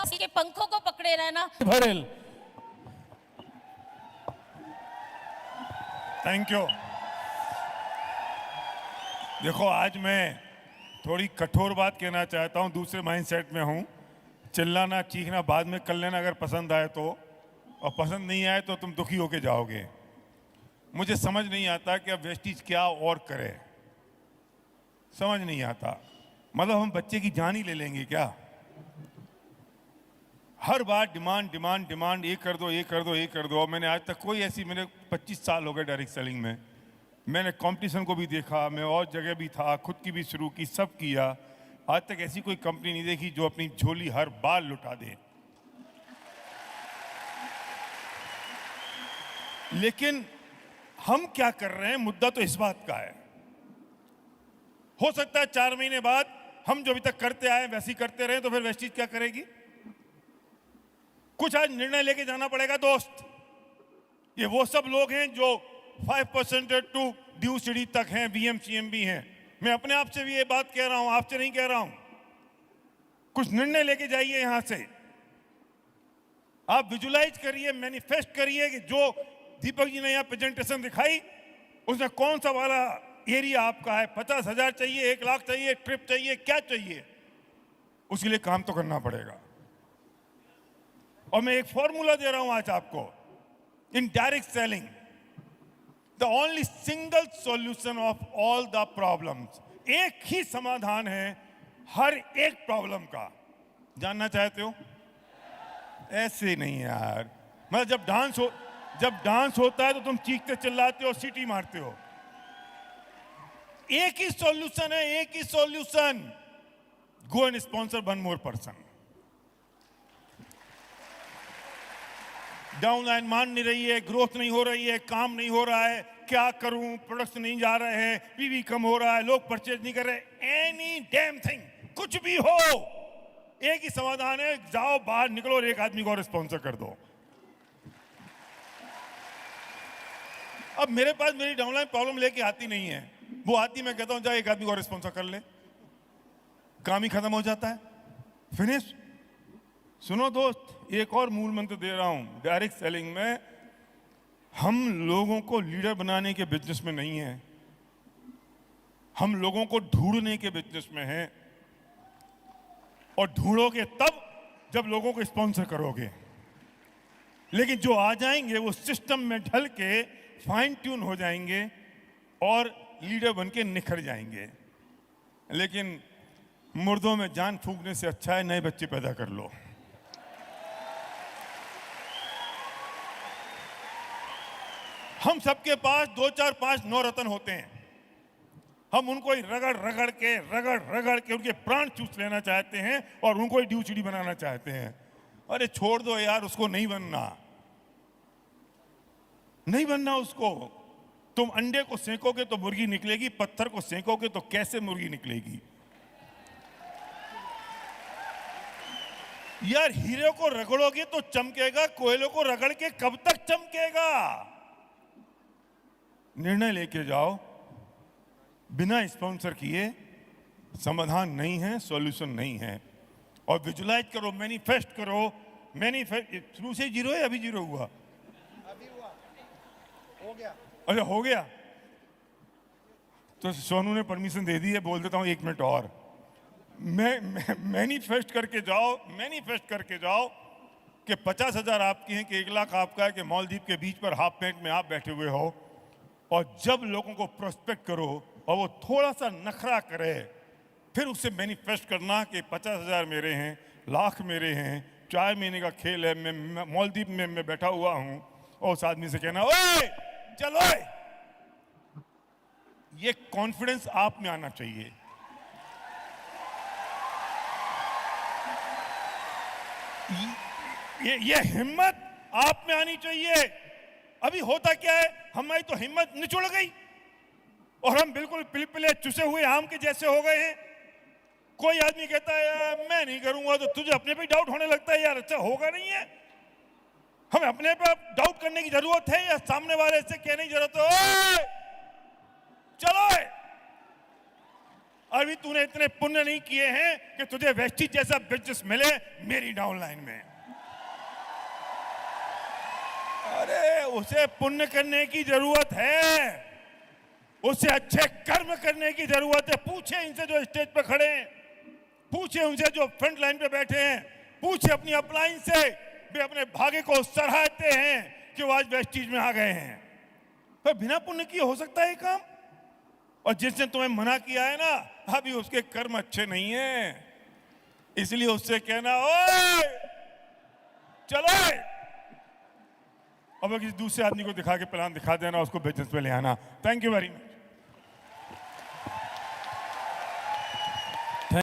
उसी के पंखों को पकड़े रहना। भरेल, थैंक यू। देखो, आज मैं थोड़ी कठोर बात कहना चाहता हूं, दूसरे माइंडसेट में हूं। चिल्लाना चीखना बाद में कर लेना अगर पसंद आए तो, और पसंद नहीं आए तो तुम दुखी होके जाओगे। मुझे समझ नहीं आता कि अब वेस्टीज क्या और करे, समझ नहीं आता। मतलब हम बच्चे की जान ही ले लेंगे क्या? हर बार डिमांड डिमांड डिमांड, ये कर दो ये कर दो ये कर दो। मैंने आज तक कोई ऐसी, मेरे 25 साल हो गए डायरेक्ट सेलिंग में, मैंने कंपटीशन को भी देखा, मैं और जगह भी था, खुद की भी शुरू की, सब किया। आज तक ऐसी कोई कंपनी नहीं देखी जो अपनी झोली हर बार लुटा दे। लेकिन हम क्या कर रहे हैं, मुद्दा तो इस बात का है। हो सकता है 4 महीने बाद हम जो अभी तक करते आए वैसे ही करते रहे, तो फिर वेस्टीज क्या करेगी? कुछ आज निर्णय लेके जाना पड़ेगा दोस्त। ये वो सब लोग हैं जो 5% टू ड्यू सीढ़ी तक हैं, VMCM भी हैं। मैं अपने आप से भी ये बात कह रहा हूं, आपसे नहीं कह रहा हूं। कुछ निर्णय लेके जाइए यहां से। आप विजुलाइज करिए, मैनिफेस्ट करिए कि जो दीपक जी ने यहां प्रेजेंटेशन दिखाई, उसमें कौन सा वाला एरिया आपका है। 50,000 चाहिए, 1 लाख चाहिए, ट्रिप चाहिए, क्या चाहिए? उसके लिए काम तो करना पड़ेगा। और मैं एक फॉर्मूला दे रहा हूं आज आपको। In direct selling, the only single solution of all the problems, एक ही समाधान है हर एक प्रॉब्लम का। जानना चाहते हो? ऐसे नहीं यार। मतलब जब डांस होता है तो तुम चीखते चिल्लाते हो, सीटी मारते हो। एक ही सॉल्यूशन है, एक ही solution. Go and sponsor 1 more person. Downline मान नहीं रही है, ग्रोथ नहीं हो रही है, काम नहीं हो रहा है, क्या करूं, प्रोडक्ट्स नहीं जा रहे हैं, पीवी कम हो रहा है, लोग परचेज नहीं कर रहे, एनी डैम थिंग, कुछ भी हो, एक ही समाधान है, जाओ बाहर निकलो और एक आदमी को और स्पॉन्सर कर दो। अब मेरे पास मेरी डाउनलाइन प्रॉब्लम लेके आती नहीं है, वो आती, मैं कहता हूं जाओ एक आदमी को और स्पॉन्सर कर ले, काम ही खत्म हो जाता है, फिनिश। सुनो दोस्त, एक और मूल मंत्र दे रहा हूं। डायरेक्ट सेलिंग में हम लोगों को लीडर बनाने के बिजनेस में नहीं है, हम लोगों को ढूंढने के बिजनेस में हैं। और ढूंढोगे तब जब लोगों को स्पॉन्सर करोगे। लेकिन जो आ जाएंगे वो सिस्टम में ढल के फाइन ट्यून हो जाएंगे और लीडर बन के निखर जाएंगे। लेकिन मुर्दों में जान फूंकने से अच्छा है नए बच्चे पैदा कर लो। हम सबके पास 2, 4, 5, 9 रत्न होते हैं। हम उनको ही रगड़ रगड़ के उनके प्राण चूस लेना चाहते हैं और उनको ही ड्यूचड़ी बनाना चाहते हैं। अरे छोड़ दो यार, उसको नहीं बनना, नहीं बनना उसको। तुम अंडे को सेकोगे तो मुर्गी निकलेगी, पत्थर को सेकोगे तो कैसे मुर्गी निकलेगी? यार हीरे को रगड़ोगे तो चमकेगा, कोयले को रगड़ के कब तक चमकेगा? निर्णय लेके जाओ। बिना स्पॉन्सर किए समाधान नहीं है, सॉल्यूशन नहीं है। और विजुलाइज करो, मैनिफेस्ट करो। मैनिफेस्ट शुरू से 0 है, अभी 0 हुआ? अभी हुआ, हो गया। अच्छा हो गया, तो सोनू ने परमिशन दे दी है, बोल देता हूं 1 मिनट और। मैनिफेस्ट करके जाओ, मैनिफेस्ट करके जाओ कि 50,000 आपकी हैं, कि 1 लाख आपका है, कि मालदीव के बीच पर हाफ पैंट में आप बैठे हुए हो। और जब लोगों को प्रोस्पेक्ट करो और वो थोड़ा सा नखरा करे, फिर उससे मैनिफेस्ट करना कि 50,000 मेरे हैं, लाख मेरे हैं, 4 महीने का खेल है, मैं मालदीव में मैं बैठा हुआ हूं। और उस आदमी से कहना, ओए चलो। ये कॉन्फिडेंस आप में आना चाहिए। ये हिम्मत आप में आनी चाहिए। अभी होता क्या है, हमारी तो हिम्मत निचुड़ गई और हम बिल्कुल पिलपिले चुसे हुए आम के जैसे हो गए हैं। कोई आदमी कहता है मैं नहीं करूंगा, तो तुझे अपने पे डाउट होने लगता है, यार अच्छा होगा नहीं है। हमें अपने पे डाउट करने की जरूरत है या सामने वाले से कहने की जरूरत है, चलो अभी तूने इतने पुण्य नहीं किए हैं कि तुझे वेस्टीज जैसा बिजनेस मिले मेरी डाउनलाइन में। अरे उसे पुण्य करने की जरूरत है, उसे अच्छे कर्म करने की जरूरत है। पूछे इनसे जो स्टेज पे खड़े हैं, पूछे उनसे जो फ्रंट लाइन पे बैठे हैं, पूछे अपनी अपलाइन से, वे अपने भाग्य को सराहते हैं कि वो आज वेस्टीज में आ गए हैं। पर बिना पुण्य किए हो सकता है ये काम? और जिसने तुम्हें मना किया है ना, अभी उसके कर्म अच्छे नहीं है, इसलिए उससे कहना ओए चलो, अब किसी दूसरे आदमी को दिखा के प्लान दिखा देना, उसको बिजनेस में ले आना। Thank you very much.